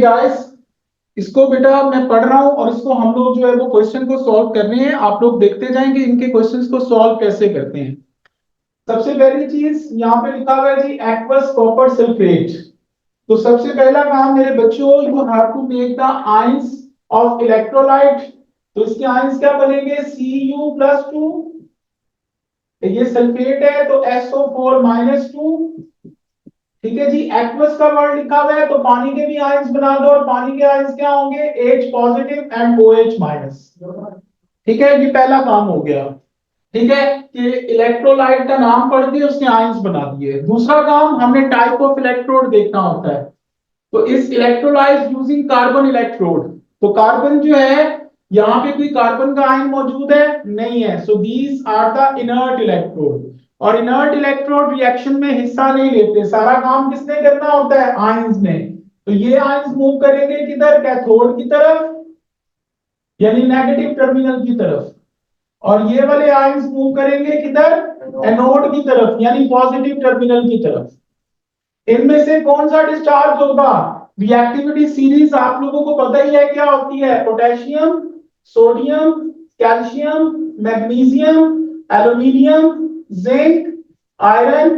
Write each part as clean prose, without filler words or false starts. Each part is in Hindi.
गाइस, इसको बेटा मैं पढ़ रहा हूं और इसको हम लोग जो है वो क्वेश्चन को सॉल्व कर रहे हैं। आप लोग देखते जाएंगे इनके क्वेश्चंस को सॉल्व कैसे करते हैं। सबसे पहली चीज यहाँ पे लिखा हुआ है जी एक्वस कॉपर सल्फेट। तो सबसे पहला काम मेरे बच्चों, you have to make the ions of electrolyte. तो इसके आयंस क्या बनेंगे? Cu+2। ये सल्फेट है तो SO4-2। ठीक है जी। एक्वस का वर्ड लिखा हुआ है तो पानी के भी आयंस बना दो, और पानी के आयंस क्या होंगे? H positive and OH minus. ठीक है, ये पहला काम हो गया। ठीक है कि इलेक्ट्रोलाइट का नाम पढ़ के उसके आयंस बना दिए। दूसरा काम, हमने टाइप ऑफ इलेक्ट्रोड देखना होता है। तो इस इलेक्ट्रोलाइज यूजिंग कार्बन इलेक्ट्रोड। तो कार्बन जो है, यहाँ पे कोई कार्बन का आयन मौजूद है? नहीं है। So these are the inert electrode. और इनर्ट इलेक्ट्रोड रिएक्शन में हिस्सा नहीं लेते। सारा काम किसने करना होता है? आयंस ने। तो ये आयंस मूव करेंगे किधर? कैथोड की तरफ, यानी नेगेटिव टर्मिनल की तरफ। और ये वाले आयंस मूव करेंगे किधर? एनोड की तरफ, यानी पॉजिटिव टर्मिनल की तरफ। इनमें से कौन सा डिस्चार्ज होगा? रिएक्टिविटी सीरीज आप लोगों को पता ही है क्या होती है। Potassium, sodium, calcium, magnesium, aluminium, zinc, iron,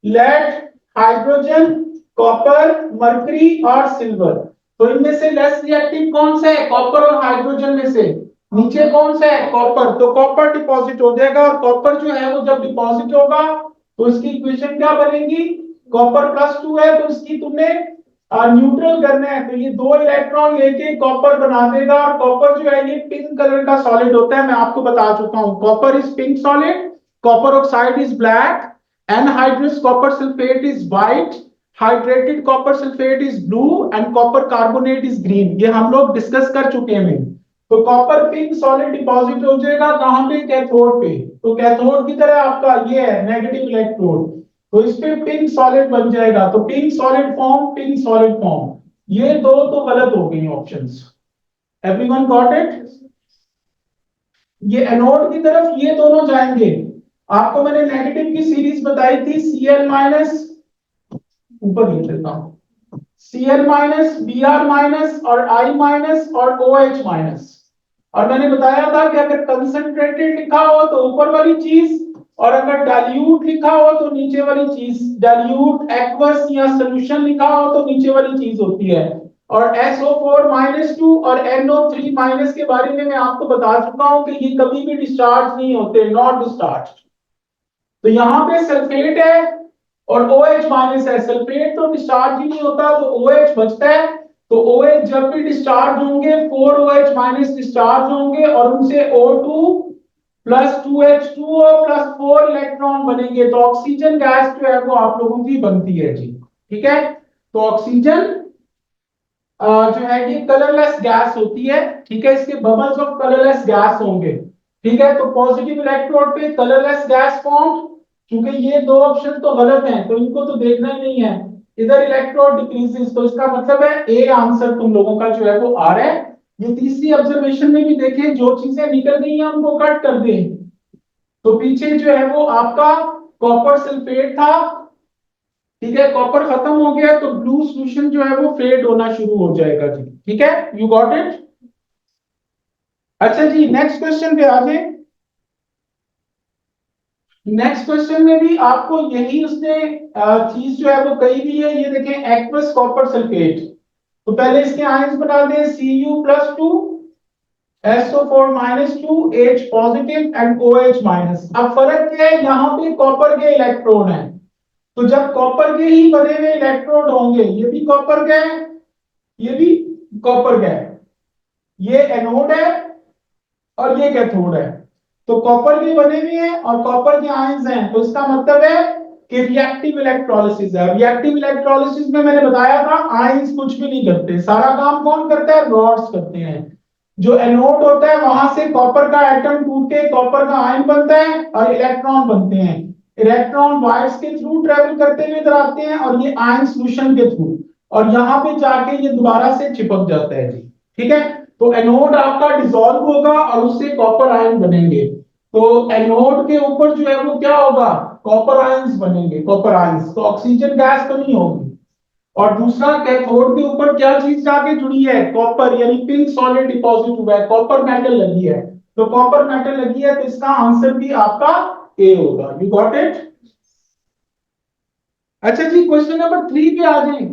lead, hydrogen, copper, mercury और सिल्वर। तो इनमें से लेस रिएक्टिव कौन सा है? कॉपर और हाइड्रोजन में से नीचे कौन सा है? कॉपर। तो कॉपर डिपॉजिट हो जाएगा, और कॉपर जो है वो जब डिपॉजिट होगा तो इसकी इक्वेशन क्या बनेगी? कॉपर+2 है तो इसकी तुमने न्यूट्रल करना है। तो ये 2 इलेक्ट्रॉन लेके कॉपर बना देगा। और कॉपर जो है ये पिंक कलर का सॉलिड होता है, मैं आपको बता चुका हूं। Copper is pink solid, copper oxide is black, anhydrous copper sulphate is white, hydrated copper sulphate is blue and copper carbonate is green. ये हम लोग डिस्कस कर चुके हैं। तो कॉपर पिंक सॉलिड डिपॉजिट हो जाएगा कहां पे? कैथोड पे। तो कैथोड की तरह आपका ये है नेगेटिव इलेक्ट्रोड, तो इस पे पिंक सॉलिड बन जाएगा। तो pink solid form, pink solid form. ये दो तो गलत हो गई ऑप्शंस। Everyone got it? ये एनोड की तरफ ये दोनों जाएंगे। आपको मैंने नेगेटिव की सीरीज बताई थी, Cl-, ऊपर लिख देता हूं, Cl-, Br- और I- और OH-। और मैंने बताया था कि अगर कंसंट्रेटेड लिखा हो तो ऊपर वाली चीज, और अगर डाइल्यूट लिखा हो तो नीचे वाली चीज। डाइल्यूट, एक्वस या सॉल्यूशन लिखा हो तो नीचे वाली चीज होती है। और SO4-2 और NO3- के बारे में मैं आपको बता चुका हूं कि ये कभी भी डिस्चार्ज नहीं होते, नॉट डिस्चार्ज। तो यहाँ पे सल्फेट है और OH- है। सल्फेट तो डिस्चार्ज ही नहीं होता, तो OH बचता है। तो OH जब भी डिस्चार्ज होंगे 4OH- डिस्चार्ज होंगे, और उनसे O2+2H2O प्लस 4 इलेक्ट्रॉन बनेंगे। तो ऑक्सीजन गैस जो है वो आप लोगों की बनती है जी। ठीक है, तो ऑक्सीजन जो है ये कलरलेस गैस होती है। ठीक है, इसके बबल्स ऑफ कलरलेस गैस होंगे। ठीक है, तो पॉजिटिव इलेक्ट्रोड पे कलरलेस गैस फॉर्म। क्योंकि ये दो ऑप्शन तो गलत हैं तो इनको तो देखना ही नहीं है। इधर इलेक्ट्रोड डिक्रीजेस, तो इसका मतलब है ए आंसर तुम लोगों का जो है वो आ रहा है। ये तीसरी ऑब्जर्वेशन में भी देखें, जो चीजें निकल गई हैं उनको कट कर दें। तो पीछे जो है वो आपका कॉपर सल्फेट था। ठीक है, कॉपर खत्म हो गया तो ब्लू सॉल्यूशन जो है वो फेड होना शुरू हो जाएगा जी। ठीक है, यू गॉट इट? अच्छा जी, नेक्स्ट क्वेश्चन पे आ जाए। नेक्स्ट क्वेश्चन में भी आपको यही उसने चीज जो है वो कही भी है। ये देखें, एक्वस कॉपर सल्फेट। तो पहले इसके आयंस बना दें, Cu+2, SO4-2, H positive and OH-। अब फर्क क्या है? यहाँ पे कॉपर के इलेक्ट्रॉन है, तो जब कॉपर के ही बने हुए इलेक्ट्रोड होंगे, ये भी कॉपर का है, ये भी कॉपर का है, ये एनोड है और ये कैथोड है। तो कॉपर के बने हुए हैं और कॉपर के आयंस हैं, तो इसका मतलब है कि रिएक्टिव इलेक्ट्रोलिसिस है। रिएक्टिव इलेक्ट्रोलिसिस में मैंने बताया था आयंस कुछ भी नहीं करते, सारा काम कौन करता है? रॉड्स करते हैं। जो एनोड होता है वहां से कॉपर का एटम टूट के कॉपर का आयन बनता है और इलेक्ट्रॉन बनते हैं। इलेक्ट्रॉन वायर्स के थ्रू ट्रेवल करते हुए इधर आते हैं, और ये आयन सॉल्यूशन के थ्रू, और यहाँ पे जाके ये दोबारा से चिपक जाता है जी। ठीक है, तो एनोड आपका डिसॉल्व होगा और उससे कॉपर आयन बनेंगे। तो एनोड के ऊपर जो है वो क्या होगा? कॉपर आयंस बनेंगे, कॉपर आयंस। तो ऑक्सीजन गैस तो नहीं होगी। और दूसरा कैथोड के ऊपर क्या चीज जाके जुड़ी है, कॉपर, यानी पिंक सॉलिड डिपॉजिट हुआ है, कॉपर मेटल लगी है। तो कॉपर मेटल लगी है तो इसका आंसर भी आपका ए होगा। You got it. अच्छा जी, क्वेश्चन नंबर 3 पे आ जाएं।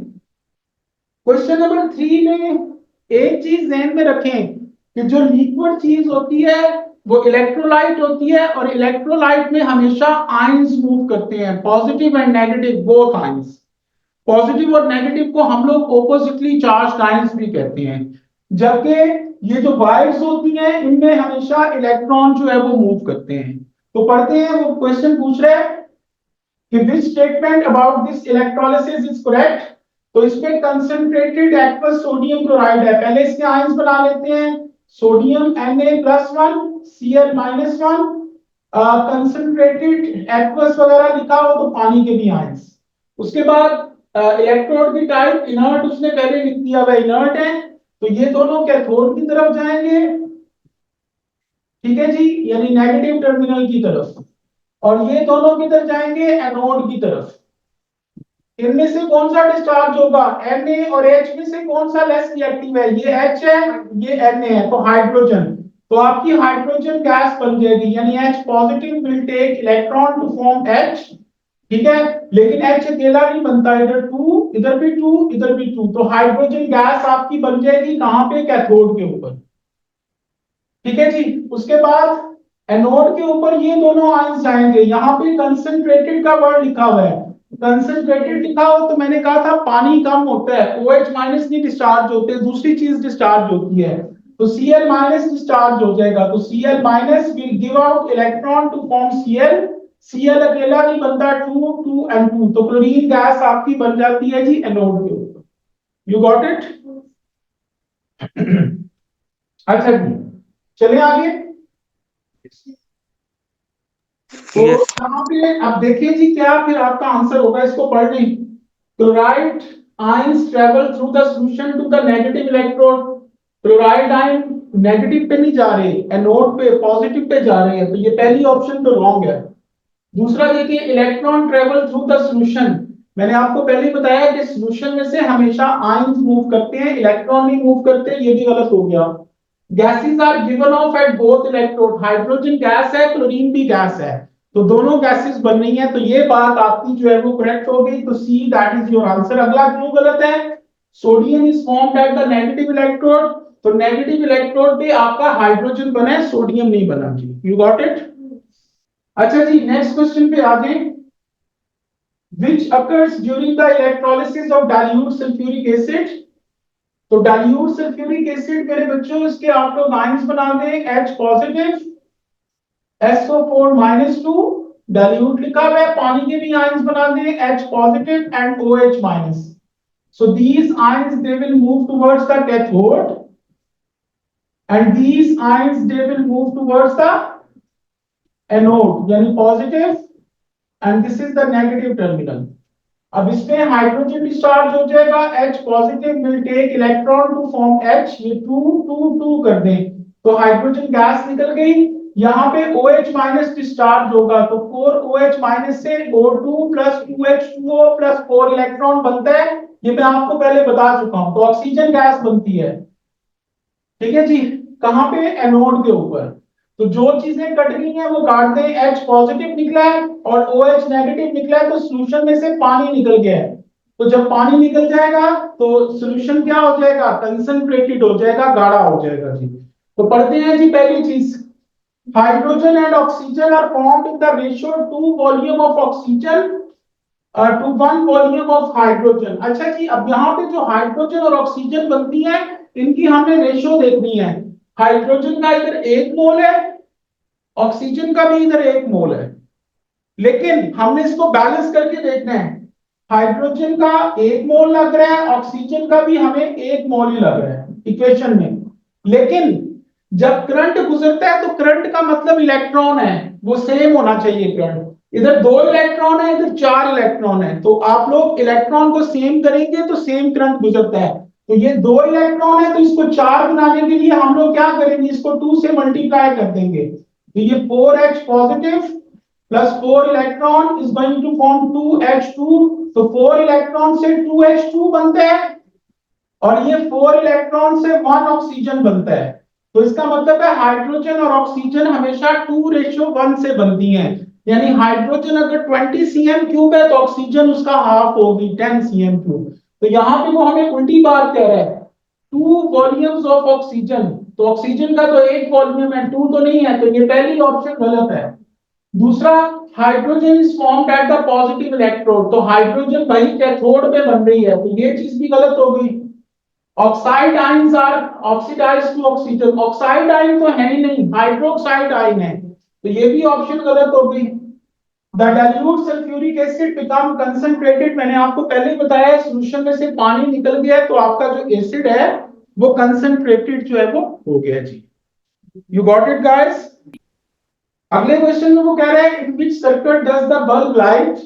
क्वेश्चन नंबर 3 में एक चीज ध्यान में रखें कि जो लिक्विड चीज होती है वो इलेक्ट्रोलाइट होती है, और इलेक्ट्रोलाइट में हमेशा आयंस मूव करते हैं, positive and negative both ions. Positive और नेगेटिव को हम लोग ऑपोजिटली चार्ज आयंस भी कहते हैं। जबकि ये जो वायर्स होती हैं इनमें हमेशा इलेक्ट्रॉन जो है वो मूव करते हैं। तो पढ़ते हैं, वो क्वेश्चन पूछ रहे हैं कि which statement about this electrolysis is correct। तो इसमें कंसंट्रेटेड एक्वस सोडियम क्लोराइड है, पहले इसके आयंस बना लेते हैं। Sodium Na+1 Cl-1, concentrated aqueous वगैरह लिखा हो तो पानी के भी आयंस। उसके बाद इलेक्ट्रोड की टाइप इनर्ट उसने पहले लिख दिया, वह इनर्ट है, तो ये दोनों कैथोड की तरफ जाएंगे, ठीक है जी, यानी नेगेटिव टर्मिनल की तरफ, और ये दोनों किधर जाएंगे, एनोड की तरफ। इनमें से कौन सा डिस्चार्ज होगा, Na और H में से कौन सा लेस रिएक्टिव है, ये H है, ये Na है, तो हाइड्रोजन। तो आपकी हाइड्रोजन गैस बन जाएगी, यानी H positive will take electron to form H, ठीक है, लेकिन H अकेला नहीं बनता, इधर 2, इधर भी 2, इधर भी 2, तो हाइड्रोजन गैस आपकी बन जाएगी कहां पे, कैथोड के ऊपर, ठीक है जी। उसके बाद एनोड के ऊपर ये दोनों आयंस जाएंगे, यहाँ पे कंसंट्रेटेड का वर्ड लिखा हुआ है, कंसंट्रेटेड लिखा हो तो मैंने कहा था पानी कम होता है, OH माइनस नहीं डिस्चार्ज होते, दूसरी चीज डिस्चार्ज होती है, तो Cl माइनस डिस्चार्ज हो जाएगा, तो Cl minus will give out electron to form Cl, Cl अकेला नहीं बनता, 2 2 एंड 2, तो क्लोरीन गैस आपकी बन जाती है जी एनोड के ऊपर। You got it. अच्छा जी, चले आगे। तो यस। यहाँ पे अब देखिए जी, क्या फिर आपका आंसर होगा, इसको पढ़ लें। Chloride ions travel through the solution to the negative electrode. Chloride ion negative पे नहीं जा रहे, एनोड पे पॉजिटिव पे जा रहे हैं, तो ये पहली ऑप्शन तो रॉन्ग है। दूसरा देखिए, electron travel through the solution, मैंने आपको पहले ही बताया कि सॉल्यूशन में से हमेशा आयंस मूव करते हैं, इलेक्ट्रॉन नहीं मूव करते, ये भी गलत हो गया। Gases are given off at both electrode, hydrogen gas है, क्लोरीन भी गैस है, तो दोनों गैसेस बन रही हैं, तो ये बात आपकी जो है वो करेक्ट हो गई, तो see that is your answer. अगला क्यों गलत है, sodium is formed at the negative electrode, तो नेगेटिव इलेक्ट्रोड पे आपका हाइड्रोजन बना है, सोडियम नहीं बना जी। You got it. अच्छा जी, नेक्स्ट क्वेश्चन पे आ जाएं। which occurs during the electrolysis of dilute sulfuric acid। तो डाइल्यूट सल्फ्यूरिक एसिड मेरे बच्चों, इसके आप लोग आयंस बना दें, H पॉजिटिव SO4 -2, डाइल्यूट लिखा हुआ है, पानी के भी आयंस बना दें, H positive and OH minus. So these ions they will move towards the cathode, and these ions they will move towards the anode, यानी positive, and this is the negative terminal। अब इसमें हाइड्रोजन डिस्चार्ज हो जाएगा, H positive will take electron to form H, ये 2 2 2 कर दें, तो हाइड्रोजन गैस निकल गई, यहाँ पे OH माइनस डिस्चार्ज होगा, तो 4 OH माइनस से O2 plus 2H2O plus 4 electron बनता है, ये मैं आपको पहले बता चुका हूं, तो ऑक्सीजन गैस बनती है, ठीक है जी, कहां पे, एनोड के ऊपर। तो जो चीजें कट गई हैं वो काट दें, H पॉजिटिव निकला है और OH नेगेटिव निकला है, तो सॉल्यूशन में से पानी निकल गया है, तो जब पानी निकल जाएगा तो सॉल्यूशन क्या हो जाएगा, कंसंट्रेटेड हो जाएगा, गाढ़ा हो जाएगा जी। तो पढ़ते हैं जी, पहली चीज, hydrogen and oxygen are formed in the ratio 2 volume of oxygen to 1 volume of hydrogen. अच्छा जी, अब यहाँ पे जो हाइड्रोजन और ऑक्सीजन बनती है, इनकी हमें रेशियो देखनी है, हाइड्रोजन का इधर 1 मोल है, ऑक्सीजन का भी इधर 1 मोल है, लेकिन हमने इसको बैलेंस करके देखना है, हाइड्रोजन का 1 मोल लग रहा है, ऑक्सीजन का भी हमें 1 मोल ही लग रहा है इक्वेशन में, लेकिन जब करंट गुजरता है तो करंट का मतलब इलेक्ट्रॉन है, वो सेम होना चाहिए करंट, इधर 2 इलेक्ट्रॉन है, इधर 4 इलेक्ट्रॉन है, तो आप लोग इलेक्ट्रॉन को सेम करेंगे तो सेम करंट गुजरता है, तो ये 2 इलेक्ट्रॉन है, तो इसको 4 बनाने के लिए हम लोग क्या करेंगे, इसको 2 से मल्टीप्लाई कर देंगे, तो ये 4H positive plus 4 electron is going to form 2H2, तो 4 इलेक्ट्रॉन से 2H2 बनते हैं और ये 4 इलेक्ट्रॉन से 1 ऑक्सीजन बनता है। तो इसका मतलब है हाइड्रोजन और ऑक्सीजन हमेशा 2:1 से बनती हैं। यानी हाइड्रोजन अगर 20 cm³ है तो ऑक्सीजन उसका हाफ होगी 10 cm³। तो यहाँ पे वो हमें उल्टी बात कह रहा है, 2 वॉल्यूम्स ऑफ ऑक्सीजन, तो ऑक्सीजन का तो एक वॉल्यूम है, 2 तो नहीं है, तो ये पहली ऑप्शन गलत है। दूसरा, hydrogen is formed at the positive electrode, तो हाइड्रोजन भाई कैथोड पे बन रही है, तो ये चीज भी गलत हो गई। Oxide ions are oxidised to oxygen, oxide ion तो है ही नहीं, हाइड्रोक्साइड आयन है, तो ये भी ऑप्शन गलत हो गई। The dilute sulphuric acid become concentrated, मैंने आपको पहले ही बताया सॉल्यूशन में से पानी निकल गया तो आपका जो एसिड है वो कंसंट्रेटेड जो है वो हो गया जी। You got it guys. अगले क्वेश्चन में वो कह रहा है in which circuit does the bulb light,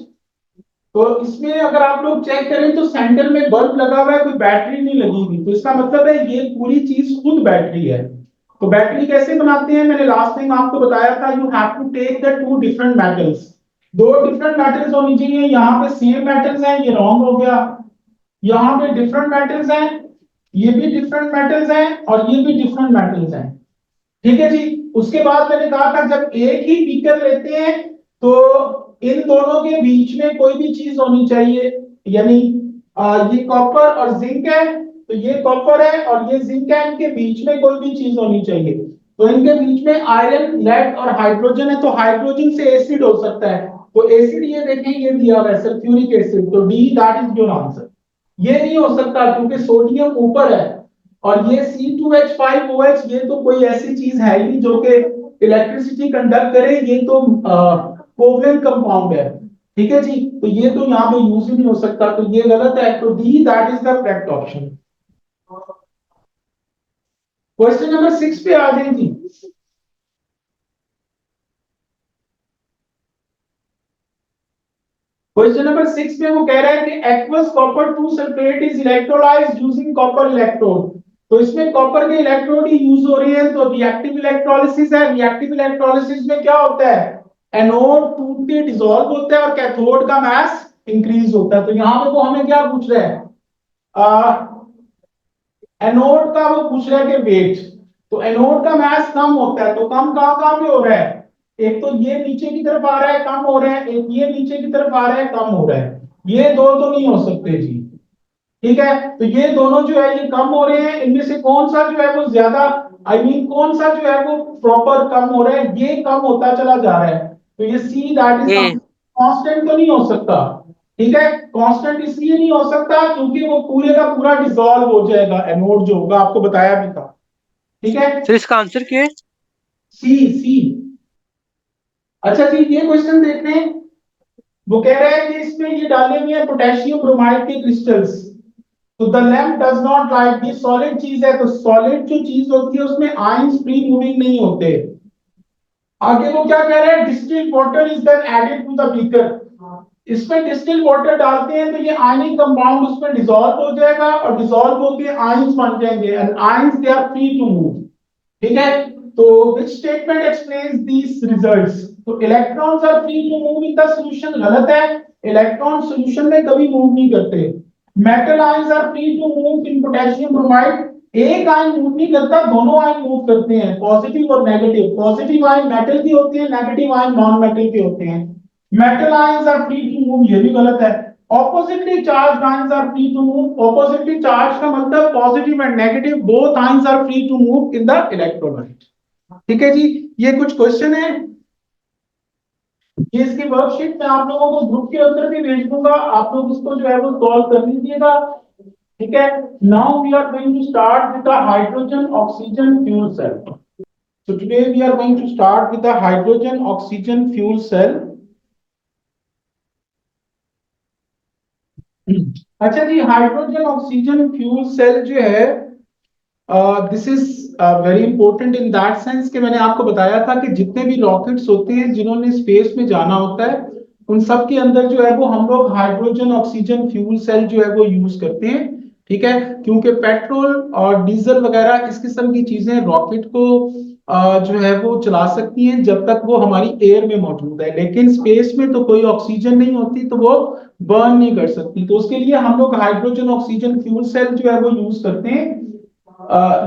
तो इसमें अगर आप लोग चेक करें तो सेंटर में बल्ब लगा हुआ है, कोई बैटरी नहीं लगी हुई, तो इसका मतलब है ये पूरी चीज खुद बैटरी है। तो बैटरी कैसे बनाते हैं, मैंने लास्ट टाइम आपको बताया था, you have to take the two different metals, दो डिफरेंट मेटल्स होनी चाहिए। यहाँ पे सेम मेटल्स हैं, ये रॉन्ग हो गया। यहाँ पे डिफरेंट मेटल्स हैं, ये भी डिफरेंट मेटल्स हैं और ये भी डिफरेंट मेटल्स हैं। ठीक है जी। उसके बाद मैंने कहा था जब एक ही बीकर लेते हैं तो इन दोनों के बीच में कोई भी चीज होनी चाहिए, यानी ये कॉपर और जिंक है, तो ये कॉपर है और ये जिंक है, इनके बीच में कोई भी चीज होनी चाहिए। तो इनके बीच में आयरन, लेड और हाइड्रोजन है, तो हाइड्रोजन से एसिड हो सकता है, तो एसिड ये देखें ये दिया हुआ है सल्फ्यूरिक एसिड, तो D that is your answer. ये नहीं हो सकता क्योंकि सोडियम ऊपर है और ये C2H5OH, ये तो कोई ऐसी चीज है ही नहीं जो कि इलेक्ट्रिसिटी कंडक्ट करे, ये तो कोवलेंट कंपाउंड है। ठीक है जी, तो ये तो यहाँ पे यूज ही नहीं हो सकता, तो ये गलत है, तो D that is the correct option. Question number 6 पे आ जाए जी। क्वेश्चन नंबर 6 में वो कह रहा है कि aqueous copper 2 sulphate is electrolysed using copper electrode, तो इसमें कॉपर के इलेक्ट्रोड ही यूज हो रही है, तो रिएक्टिव इलेक्ट्रोलिसिस है। रिएक्टिव इलेक्ट्रोलिसिस में क्या होता है, एनोड टूट के डिसॉल्व होता है और कैथोड का मास इंक्रीज होता है। तो यहाँ पे वो हमें क्या पूछ रहा है, एनोड का वो पूछ रहा है कि वेट, तो एनोड का मास कम होता है, तो कम कहाँ कहाँ पे हो रहा है, एक तो ये नीचे की तरफ आ रहा है कम हो रहा है, एक ये नीचे की तरफ आ रहा है कम हो रहा है, ये दो तो नहीं हो सकते जी। ठीक है, तो ये दोनों जो है ये कम हो रहे हैं, इनमें से कौन सा जो है वो ज्यादा, आई मीन कौन सा जो है वो प्रॉपर कम हो रहा है, ये कम होता चला जा रहा है, तो ये see that is a. Constant तो नहीं हो सकता। ठीक है, कांस्टेंट इसलिए नहीं हो सकता क्योंकि वो पूरे का पूरा डिसॉल्व हो जाएगा, एनोड जो होगा, आपको बताया भी था। ठीक है, सर इसका आंसर क्या है? सी सी। अच्छा जी, ये क्वेश्चन देख रहे हैं, वो कह रहा है कि इसमें ये डाले हुए हैं पोटेशियम ब्रोमाइड के क्रिस्टल्स, तो the lamp does not light, ये सॉलिड चीज है, तो सॉलिड जो चीज होती है उसमें आयंस फ्री मूविंग नहीं होते। आगे वो क्या कह रहे हैं, distilled water is then added to the beaker, इसमें डिस्टिल्ड वाटर डालते हैं तो ये आयनिक कंपाउंड उसमें डिसॉल्व हो जाएगा और डिसॉल्व होकर आयंस बन जाएंगे, and ions they are free to move. ठीक है, तो which statement explains these results, तो electrons are free to move in the solution, गलत है, इलेक्ट्रॉन सॉल्यूशन में कभी मूव नहीं करते। Metal ions are free to move in potassium bromide, एक आयन मूव नहीं करता, दोनों आयन मूव करते हैं, पॉजिटिव और नेगेटिव, पॉजिटिव आयन मेटल की होती है, नेगेटिव आयन नॉन मेटल के होते हैं। Metal ions are free to move, ये भी गलत है। Oppositely charged ions are free to move, oppositely charge का मतलब positive and negative, both ions are free to move in the electrolyte. ठीक है जी, ये कुछ क्वेश्चन है, ये इसकी वर्कशीट में आप लोगों को ग्रुप के अंदर भी भेज दूंगा, आप लोग इसको जो है वो सॉल्व कर लीजिएगा। ठीक है, now we are going to start with the hydrogen oxygen fuel cell. So today we are going to start with the hydrogen oxygen fuel cell. अच्छा जी, हाइड्रोजन ऑक्सीजन फ्यूल सेल जो है, this is very important in that sense कि मैंने आपको बताया था कि जितने भी रॉकेट्स होते हैं जिन्होंने स्पेस में जाना होता है उन सब के अंदर जो है वो हम लोग हाइड्रोजन ऑक्सीजन फ्यूल सेल जो है वो यूज करते हैं। ठीक है, क्योंकि पेट्रोल और डीजल वगैरह इस किस्म की चीजें रॉकेट को जो है वो चला सकती हैं जब तक वो हमारी एयर में मौजूद है, लेकिन स्पेस में तो कोई ऑक्सीजन नहीं होती तो वो बर्न नहीं कर सकती। तो उसके लिए हम लोग हाइड्रोजन ऑक्सीजन फ्यूल सेल जो है वो यूज करते हैं।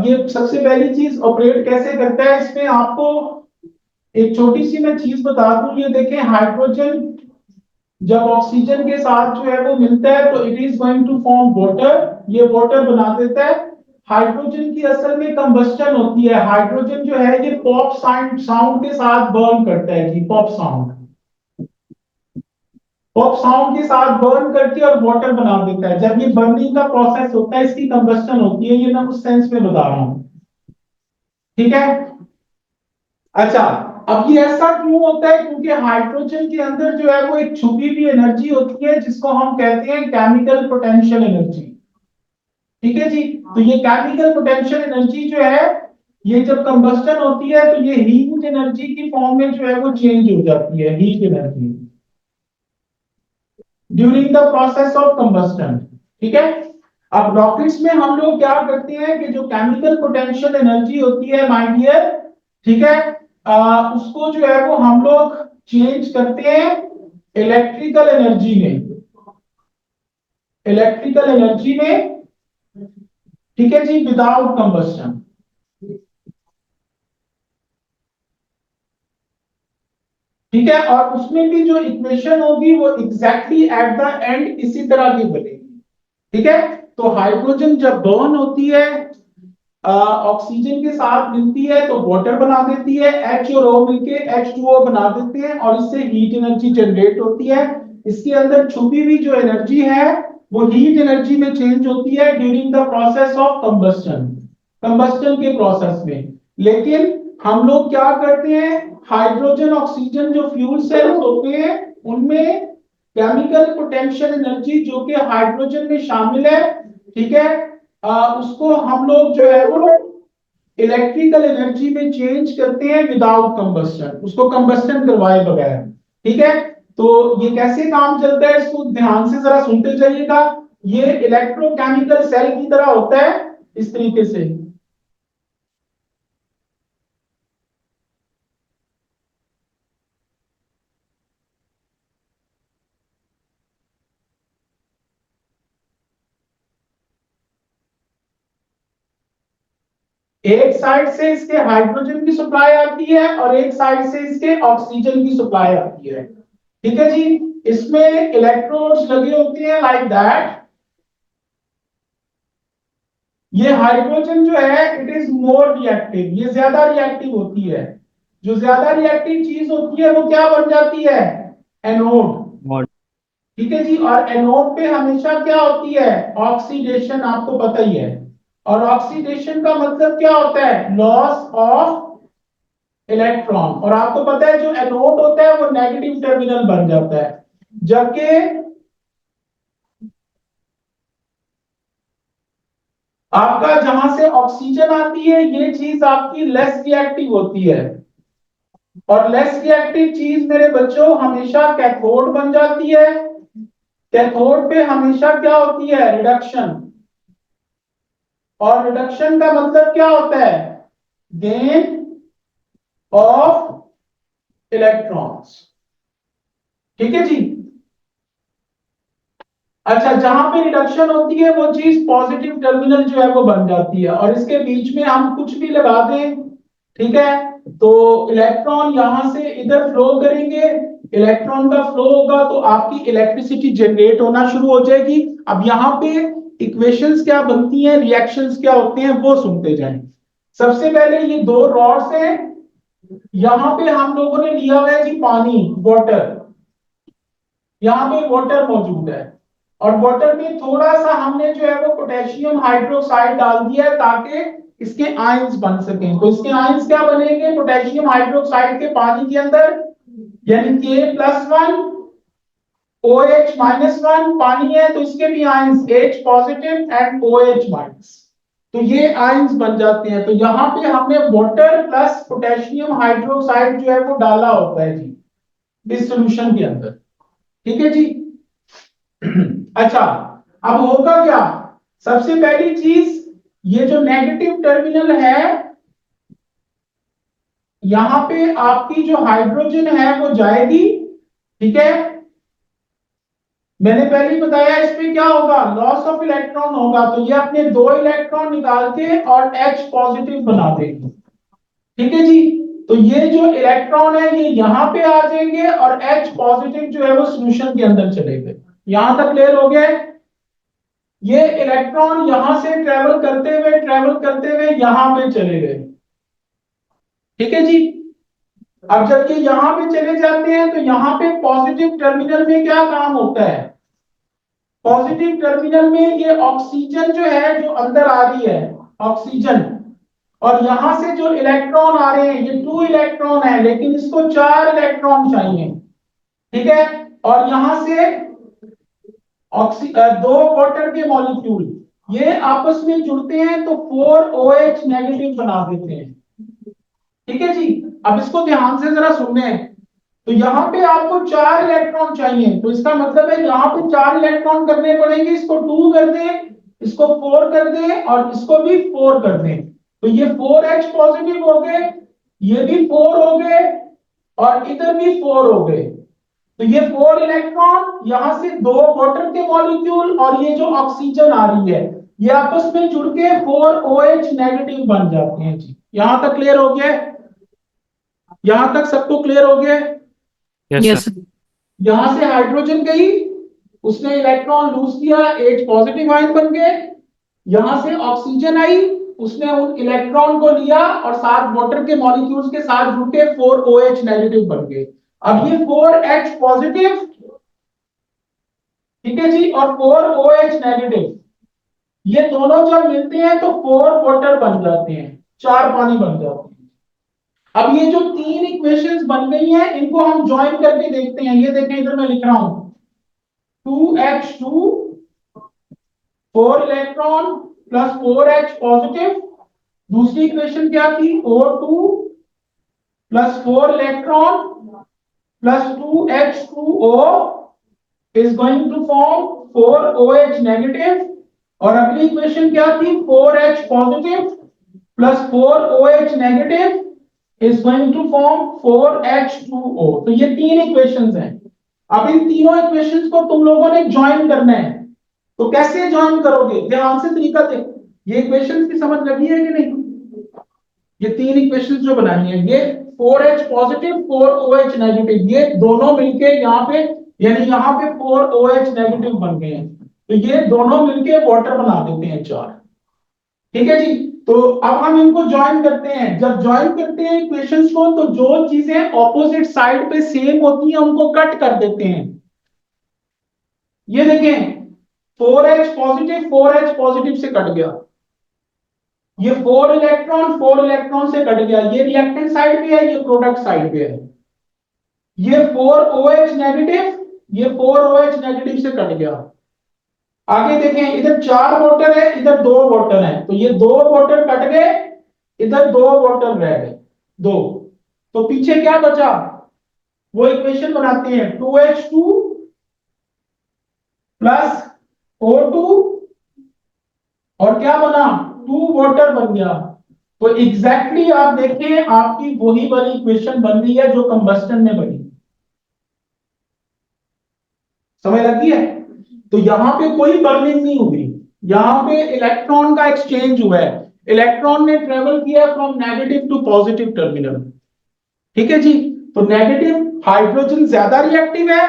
ये सबसे पहली चीज ऑपरेट कैसे करता है, इसमें आपको एक छोटी सी मैं चीज बता दूं। ये देखें, हाइड्रोजन जब ऑक्सीजन के साथ जो है वो मिलता है तो it is going to form water, ये वाटर बना देता है। हाइड्रोजन की असल में कंबस्टन होती है। हाइड्रोजन जो है ये पॉप साउंड साउंड के साथ बर्न करता है जी, पॉप साउंड, पॉप साउंड के साथ बर्न करके और वाटर बना देता है। जब ये बर्निंग का प्रोसेस होता है, इसकी कंबस्टन होती है, ये मैं उस सेंस में बता रहा हूँ। ठीक है। अच्छा, अब ये ऐसा क्यों होता है, क्योंकि हाइड्रोजन के अंदर जो है वो एक छुपी हुई एनर्जी होती है जिसको हम कहते हैं केमिकल पोटेंशियल एनर्जी। ठीक है जी। तो ये केमिकल पोटेंशियल एनर्जी जो है, ये जब कंबस्टन होती है तो ये हीट एनर्जी की फॉर्म में जो है वो चेंज हो जाती है, heat energy during the process of combustion. ठीक है। अब रॉकेट्स में हम लोग क्या करते हैं कि जो केमिकल पोटेंशियल एनर्जी होती है माय डियर, ठीक है, उसको जो है वो हम लोग चेंज करते हैं इलेक्ट्रिकल एनर्जी में, इलेक्ट्रिकल एनर्जी में। ठीक है जी, विदाउट कंबस्टन। ठीक है, और उसमें भी जो इक्वेशन होगी वो एग्जैक्टली एट द एंड इसी तरह की बनेगी। ठीक है। तो हाइड्रोजन जब बर्न होती है, ऑक्सीजन के साथ मिलती है तो वाटर बना देती है, H और O मिलके H2O बना देते हैं और इससे हीट एनर्जी जनरेट होती है। इसके अंदर छुपी हुई जो एनर्जी है वो हीट एनर्जी में चेंज होती है during the process of combustion, combustion के प्रोसेस में। लेकिन हम लोग क्या करते हैं, हाइड्रोजन ऑक्सीजन जो फ्यूल सेल्स होते हैं उनमें केमिकल पोटेंशियल एनर्जी जो कि हाइड्रोजन में शामिल है, ठीक है, उसको हम लोग जो है वो इलेक्ट्रिकल एनर्जी में चेंज करते हैं विदाउट कंबस्टन, उसको कंबस्टन करवाए बगैर। ठीक है। तो ये कैसे काम चलता है, इसको ध्यान से जरा सुनते जाइएगा। ये इलेक्ट्रोकेमिकल सेल की तरह होता है, इस तरीके से। एक साइड से इसके हाइड्रोजन की सप्लाई आती है और एक साइड से इसके ऑक्सीजन की सप्लाई आती है। ठीक है जी। इसमें इलेक्ट्रोड्स लगे होते हैं लाइक दैट। ये हाइड्रोजन जो है इट इज मोर रिएक्टिव, ये ज्यादा रिएक्टिव होती है। जो ज्यादा रिएक्टिव चीज होती है वो क्या बन जाती है, एनोड। ठीक है जी। और एनोड पे हमेशा क्या होती है, ऑक्सीडेशन, आपको पता ही है। और ऑक्सीडेशन का मतलब क्या होता है, लॉस ऑफ इलेक्ट्रॉन। और आपको पता है जो एनोड होता है वो नेगेटिव टर्मिनल बन जाता है, जबकि आपका जहां से ऑक्सीजन आती है ये चीज आपकी लेस रिएक्टिव होती है। और लेस रिएक्टिव चीज मेरे बच्चों हमेशा कैथोड बन जाती है। कैथोड पे हमेशा क्या होती है, रिडक्शन। और रिडक्शन का मतलब क्या होता है, गेन ऑफ इलेक्ट्रॉन्स। ठीक है जी। अच्छा, जहां पे रिडक्शन होती है वो चीज पॉजिटिव टर्मिनल जो है वो बन जाती है, और इसके बीच में हम कुछ भी लगा दें, ठीक है, तो इलेक्ट्रॉन यहां से इधर फ्लो करेंगे, इलेक्ट्रॉन का फ्लो होगा तो आपकी इलेक्ट्रिसिटी जनरेट होना शुरू हो जाएगी। अब यहाँ पे इक्वेशंस क्या बनती हैं, रिएक्शंस क्या होते हैं, वो सुनते जाएं। सबसे पहले ये दो रॉड्स हैं, यहाँ पे हम लोगों ने लिया हुआ है जी पानी, वाटर। यहाँ पे वाटर मौजूद है और वाटर में थोड़ा सा हमने जो है वो पोटेशियम हाइड्रोक्साइड डाल दिया है ताकि इसके आयंस बन सकें। तो इसके आयंस क्या बनेंगे, पोटेशियम हाइड्रोक्साइड के पानी के अंदर, यानी K+1 OH-1 पानी है तो इसके भी ions H positive and OH minus, तो ये आयंस बन जाते हैं। तो यहाँ पे हमने वाटर प्लस पोटेशियम हाइड्रोक्साइड जो है वो डाला होता है जी इस सॉल्यूशन के अंदर। ठीक है जी। अच्छा, अब होगा क्या, सबसे पहली चीज, ये जो नेगेटिव टर्मिनल है, यहां पे आपकी जो हाइड्रोजन है वो जाएगी, ठीक है। मैंने पहले ही बताया इस पे क्या होगा, लॉस ऑफ इलेक्ट्रॉन होगा, तो ये अपने 2 इलेक्ट्रॉन निकाल के और H पॉजिटिव बना देगी, ठीक है जी। तो ये जो इलेक्ट्रॉन है ये यहां पे आ जाएंगे और H पॉजिटिव जो है वो सॉल्यूशन के अंदर चले गए। यहां तक क्लियर हो गया है? ये इलेक्ट्रॉन यहां से ट्रेवल करते हुए यहां पे चले गए, ठीक है जी। अब जब ये यहां पे चले जाते हैं तो यहां पे पॉजिटिव टर्मिनल में क्या काम होता है, पॉजिटिव टर्मिनल में ये ऑक्सीजन जो है जो अंदर आ रही है, ऑक्सीजन, और यहां से जो इलेक्ट्रॉन आ रहे हैं ये 2 इलेक्ट्रॉन है, लेकिन इसको 4 इलेक्ट्रॉन चाहिए, ठीक है। और यहां से दो वाटर के मॉलिक्यूल ये आपस में जुड़ते हैं तो 4 OH नेगेटिव बना देते हैं, ठीक है जी। अब इसको ध्यान से जरा सुनने, तो यहाँ पे आपको 4 इलेक्ट्रॉन चाहिए, तो इसका मतलब है यहाँ पे 4 इलेक्ट्रॉन करने पड़ेंगे, इसको 2 कर दें, इसको 4 कर दें और इसको भी 4 कर दें, तो ये 4H पॉजिटिव हो गए, ये भी 4 हो गए और इधर भी 4 हो गए। तो ये 4 इलेक्ट्रॉन यहां से 2 वाटर के मॉलिक्यूल और ये जो ऑक्सीजन आ रही है ये आपस में जुड़ के 4 OH नेगेटिव बन जाते हैं जी। यहां तक क्लियर हो गया? यहां तक सबको क्लियर हो गया? Yes sir. यहां से हाइड्रोजन गई, उसने इलेक्ट्रॉन लूज किया, H पॉजिटिव आयन बन गए। यहां से ऑक्सीजन आई, उसने उन इलेक्ट्रॉन को लिया और साथ वाटर के मॉलिक्यूल्स के साथ जुड़ के 4 OH नेगेटिव बन गए। अब ये 4H पॉजिटिव, ठीक है जी, और 4 OH नेगेटिव, ये दोनों जब मिलते हैं तो 4 वाटर बन जाते हैं, 4 पानी बन जाते हैं। अब ये जो 3 इक्वेशंस बन गई हैं इनको हम ज्वाइन करके देखते हैं। ये देखें इधर मैं लिख रहा हूं 2H2 4 electron plus 4H positive. दूसरी इक्वेशन क्या थी, O2 plus 4 electron plus 2H2O is going to form 4 OH negative. और अगली इक्वेशन क्या थी, 4H positive plus 4 OH negative is going to form 4H2O। तो ये 3 इक्वेशंस हैं। अब इन तीनों इक्वेशंस को तुम लोगों ने ज्वाइन करना है, तो कैसे ज्वाइन करोगे, ध्यान से तरीका देखो। ये इक्वेशंस की समझ लगी है कि नहीं? ये 3 इक्वेशंस जो बनाई है, ये 4H पॉजिटिव 4 OH नेगेटिव, ये दोनों मिलके यहाँ पे, यानी यहाँ पे 4 OH नेगेटिव बन गए हैं, तो ये दोनों मिलके वाटर बना देते हैं 4, ठीक है जी। तो अब हम इनको ज्वाइन करते हैं। जब ज्वाइन करते हैं इक्वेशंस को तो जो चीजें ऑपोजिट साइड पे सेम होती हैं उनको कट कर देते हैं। ये देखें 4H पॉजिटिव से कट गया, ये 4 इलेक्ट्रॉन से कट गया, ये रिएक्टेंट साइड पे है, ये प्रोडक्ट साइड पे है। ये 4 OH नेगेटिव, ये 4 OH नेगेटिव से कट गया। आगे देखें इधर 4 वाटर है, इधर 2 वाटर है, तो ये 2 वाटर कट गए, इधर 2 वाटर रह गए, 2। तो पीछे क्या बचा, वो इक्वेशन बनाते हैं 2H2 प्लस O2 और क्या बना, 2 वाटर बन गया। तो एग्जैक्टली आप देखें आपकी वही वाली इक्वेशन बन रही है जो कंबस्टन में बनी। समझ लगी है? तो यहां पे कोई बर्निंग नहीं हुई, यहां पे इलेक्ट्रॉन का एक्सचेंज हुआ है, इलेक्ट्रॉन ने ट्रेवल किया from negative to positive terminal, ठीक है जी। तो नेगेटिव हाइड्रोजन ज्यादा रिएक्टिव है,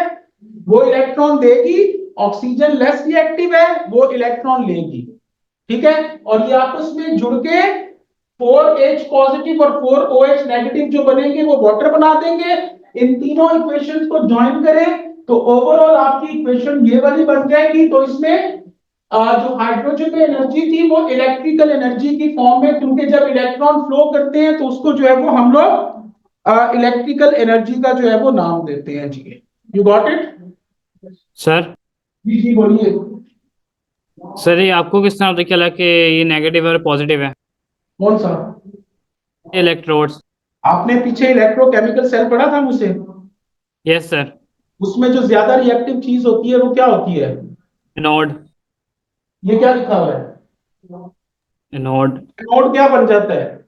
वो इलेक्ट्रॉन देगी, ऑक्सीजन लेस रिएक्टिव है, वो इलेक्ट्रॉन लेगी, ठीक है। और ये आपस में जुड़ के 4H पॉजिटिव और 4 OH नेगेटिव जो बनेंगे वो वाटर बना देंगे। इन तीनों इक्वेशंस को ज्वाइन करें तो ओवरऑल आपकी इक्वेशन ये वाली बन जाएगी। तो इसमें जो हाइड्रोजन में एनर्जी थी वो इलेक्ट्रिकल एनर्जी की फॉर्म में, क्योंकि जब इलेक्ट्रॉन फ्लो करते हैं तो उसको जो है वो हम लोग इलेक्ट्रिकल एनर्जी का जो है वो नाम देते हैं जी। यू गॉट इट सर जी? जी बोलिए। सर ये आपको किस तरह पता चला कि ये नेगेटिव और पॉजिटिव है? कौन सा? इलेक्ट्रोड्स। आपने पीछे इलेक्ट्रोकेमिकल सेल पढ़ा था मुझसे, यस सर। उसमें जो ज्यादा रिएक्टिव चीज होती है वो क्या होती है? एनोड। ये क्या लिखा हुआ है? एनोड, एनोड क्या बन जाता है?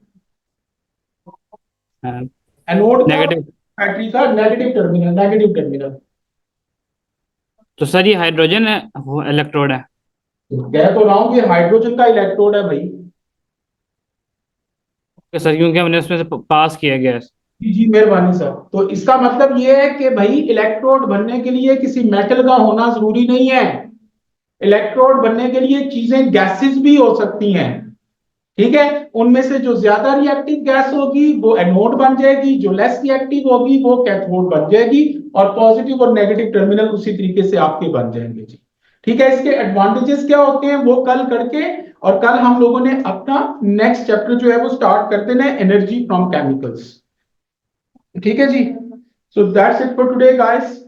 एनोड क्या? नेगेटिव। बैटरी का नेगेटिव टर्मिनल, नेगेटिव टर्मिनल। तो सर ये हाइड्रोजन है, वो इलेक्ट्रोड है। कह तो रहा हूँ कि हाइड्रोजन का इलेक्ट्रोड है भाई। ओके सर, क्योंकि हमने उसमें से पास किया गैस। जी जी, मेहरबानी सर। तो इसका मतलब ये है कि भाई इलेक्ट्रोड बनने के लिए किसी मेटल का होना जरूरी नहीं है। इलेक्ट्रोड बनने के लिए चीजें गैसेस भी हो सकती हैं। ठीक है। उनमें से जो ज्यादा रिएक्टिव गैस होगी वो एनोड बन जाएगी, जो लेस रिएक्टिव होगी वो कैथोड बन जाएगी। और पॉजिटिव और नेगेटिव टर्मिनल उसी तरीके से आपके बन जाएंगे जी। ठीक है। इसके एडवांटेजेस क्या होते हैं वो कल करके, और कल हम लोगों ने अपना नेक्स्ट चैप्टर जो है वो स्टार्ट कर देना है, एनर्जी फ्रॉम केमिकल्स। ठीक है जी। So that's it for today guys.